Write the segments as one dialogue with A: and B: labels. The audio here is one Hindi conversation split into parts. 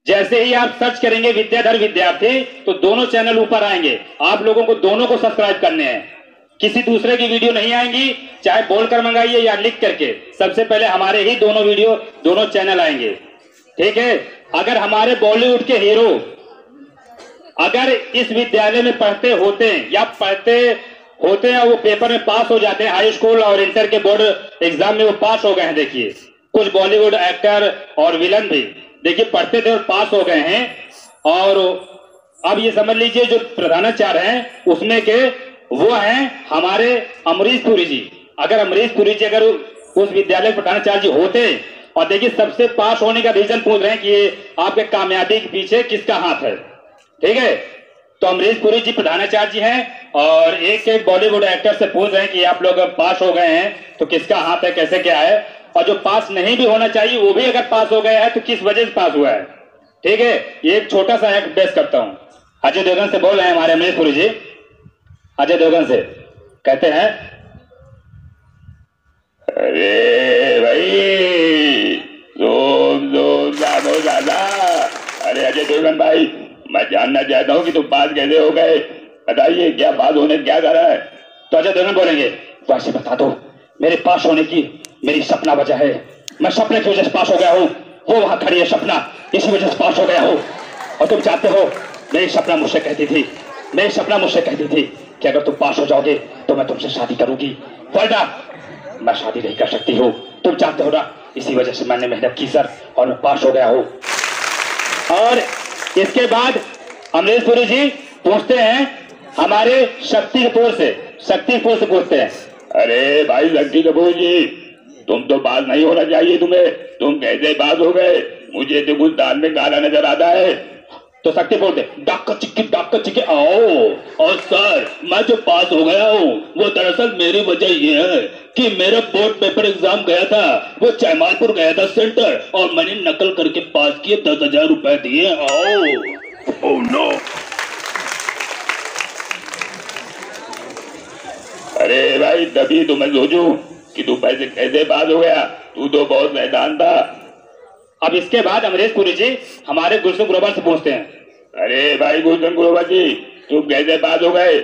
A: जैसे ही आप सर्च करेंगे विद्याधर विद्यार्थी तो दोनों चैनल ऊपर आएंगे। आप लोगों को दोनों को सब्सक्राइब करने हैं, किसी दूसरे की वीडियो नहीं आएंगी, चाहे बोलकर मंगाइए या लिख करके। सबसे पहले हमारे ही दोनों वीडियो दोनों चैनल आएंगे, ठीक है। अगर हमारे बॉलीवुड के हीरो अगर इस विद्यालय में पढ़ते होते या वो पेपर में पास हो जाते हैं, हाई स्कूल और इंटर के बोर्ड एग्जाम में वो पास हो गए हैं। देखिए कुछ बॉलीवुड एक्टर और विलन भी देखिए पढ़ते थे और पास हो गए हैं। और अब ये समझ लीजिए जो प्रधानाचार्य हैं उसमें के वो हैं हमारे अमरीश पुरी जी। अगर अमरीश पुरी जी अगर उस विद्यालय के प्रधानाचार्य जी होते, और देखिए सबसे पास होने का रीजन पूछ रहे हैं कि ये आपके कामयाबी के पीछे किसका हाथ है, ठीक है। तो अमरीश पुरी जी प्रधानाचार्य जी हैं और एक बॉलीवुड एक्टर से पूछ रहे हैं कि आप लोग पास हो गए हैं तो किसका हाथ है, कैसे क्या है। और जो पास नहीं भी होना चाहिए वो भी अगर पास हो गया है तो किस वजह से पास हुआ है, ठीक है। ये एक छोटा सा एक्ट पेश करता हूं। अजय देवगन से बोल रहे हैं हमारे अमरीश पुरी जी। अजय देवगन से कहते हैं,
B: अरे भाई दादा। अरे अजय देवगन भाई, मैं जानना चाहता हूँ कि तुम पास कैसे हो गए, बताइए क्या पास होने क्या करा है।
A: तो अजय देवगन बोलेंगे, वैसे बता दो मेरे पास होने की मेरी सपना वजह है। मैं सपने की वजह से पास हो गया हूँ, वो वहां खड़ी है सपना, इसी वजह से पास हो गया हूँ। और तुम जानते हो मेरी सपना मुझसे कहती थी कि अगर तुम पास हो जाओगे तो मैं तुमसे शादी करूंगी, वरना मैं शादी नहीं कर सकती हूँ। तुम जानते हो ना, इसी वजह से मैंने मेहनत की सर और मैं पास हो गया हूँ। और इसके बाद अमरीश पुरी जी पूछते हैं हमारे शक्ति कपूर से पूछते हैं,
B: अरे भाई शक्ति कपूर जी, तुम तो पास नहीं होना चाहिए तुम्हें, तुम कैसे पास हो गए, मुझे तो कुछ दाल में काला नजर आता है।
A: तो शक्ति बोलते डाका चिक्की आओ। और सर मैं जो पास हो गया हूँ वो दरअसल मेरी वजह ये है कि मेरा बोर्ड पेपर एग्जाम गया था, वो जयमालपुर गया था सेंटर, और मैंने नकल करके पास किए, 10,000 रुपए दिए। आओ।
B: Oh no. अरे भाई तभी तो मैं सोचूं कि तू पैसे कैसे पास हो गया, तू तो बहुत मैदान था।
A: अब इसके बाद अमरीश पुरी जी हमारे गुलशन ग्रोवर से पूछते हैं,
B: अरे भाई गुलशन ग्रोवर जी, तुम कैसे पास हो गए।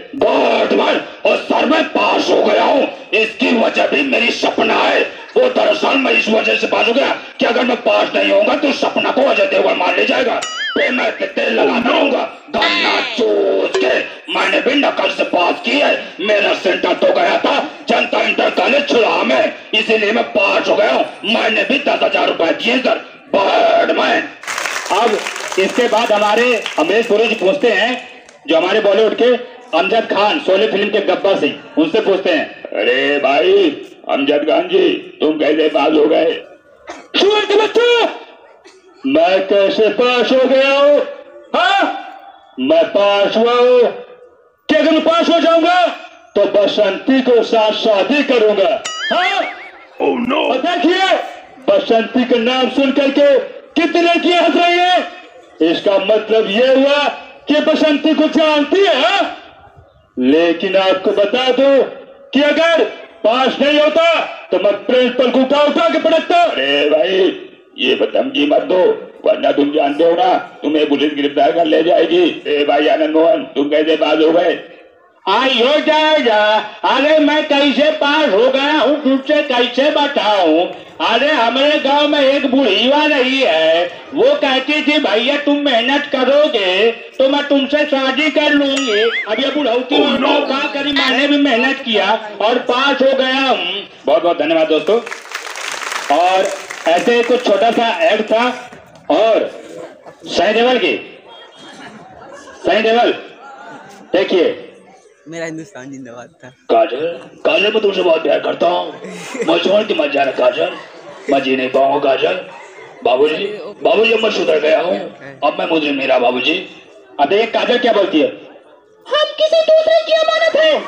A: और सर मैं पास हो गया हूँ, इसकी वजह भी मेरी सपना है। वो दरअसल मैं इस वजह से पास हो गया कि अगर मैं पास नहीं होऊंगा तो सपना को अजय देवगन मान ले जाएगा। मैं तेल लगाता रहूंगा, गन्ना चूस के मैंने भी नकल से पास की है। मेरा सेंटर तो गया था जनता इंटर कॉलेज छुड़ा में, इसीलिए मैं पास हो गया हूँ। मैंने भी 10,000 रुपए दिए सर, बर्डमैन। अब इसके बाद हमारे अमरीश पुरी जी पूछते हैं जो हमारे बॉलीवुड के अमजद खान शोले फिल्म के गब्बर सिंह, उनसे पूछते हैं,
B: अरे भाई अमजद खान जी, तुम कैसे पास हो गए।
A: मैं कैसे पास हो गया हूँ, हाँ मैं पास हुआ हूँ कि अगर मैं पास हो जाऊंगा तो बसंती को साथ शादी करूंगा। हाँ
B: ओह नो।
A: और देखिए बसंती का नाम सुन करके कितनी लड़कियां हंस रही है, इसका मतलब ये हुआ कि बसंती को जानती है। हाँ? लेकिन आपको बता दो कि अगर पास नहीं होता तो मैं प्रिंसिपल को उठा के पटकता।
B: अरे भाई ये धमकी मत दो, वरना तुम जानते हो ना तुम्हें पुलिस गिरफ्तार कर ले जाएगी। ए भाई आनंद मोहन, तुम कैसे पास हो गए।
A: आई हो जाएगा। अरे मैं कैसे पास हो गया हूँ तुमसे कैसे बताऊं। अरे हमारे गांव में एक बुढ़ीवा रही है, वो कहती थी भैया तुम मेहनत करोगे तो मैं तुमसे शादी कर लूंगी। अब ये बुढ़ौती क्या करी, मैंने भी मेहनत किया और पास हो गया हूँ। बहुत बहुत धन्यवाद दोस्तों। और ऐसे कुछ छोटा सा ऐड था। और सनी देओल देखिए,
C: मेरा हिंदुस्तान जिंदाबाद था।
A: काजल मैं तुमसे बहुत प्यार करता हूँ, मैं छोड़ के मत जाना काजल, मैं जी नहीं पाऊंगा काजल। बाबूजी मैं सुधर गया हूँ, अब मैं मुझे मेरा बाबूजी। अब देखिए काजल क्या बोलती है, हम किसी दूसरे की अमानत है।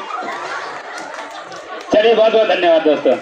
A: चलिए बहुत बहुत धन्यवाद दोस्तों।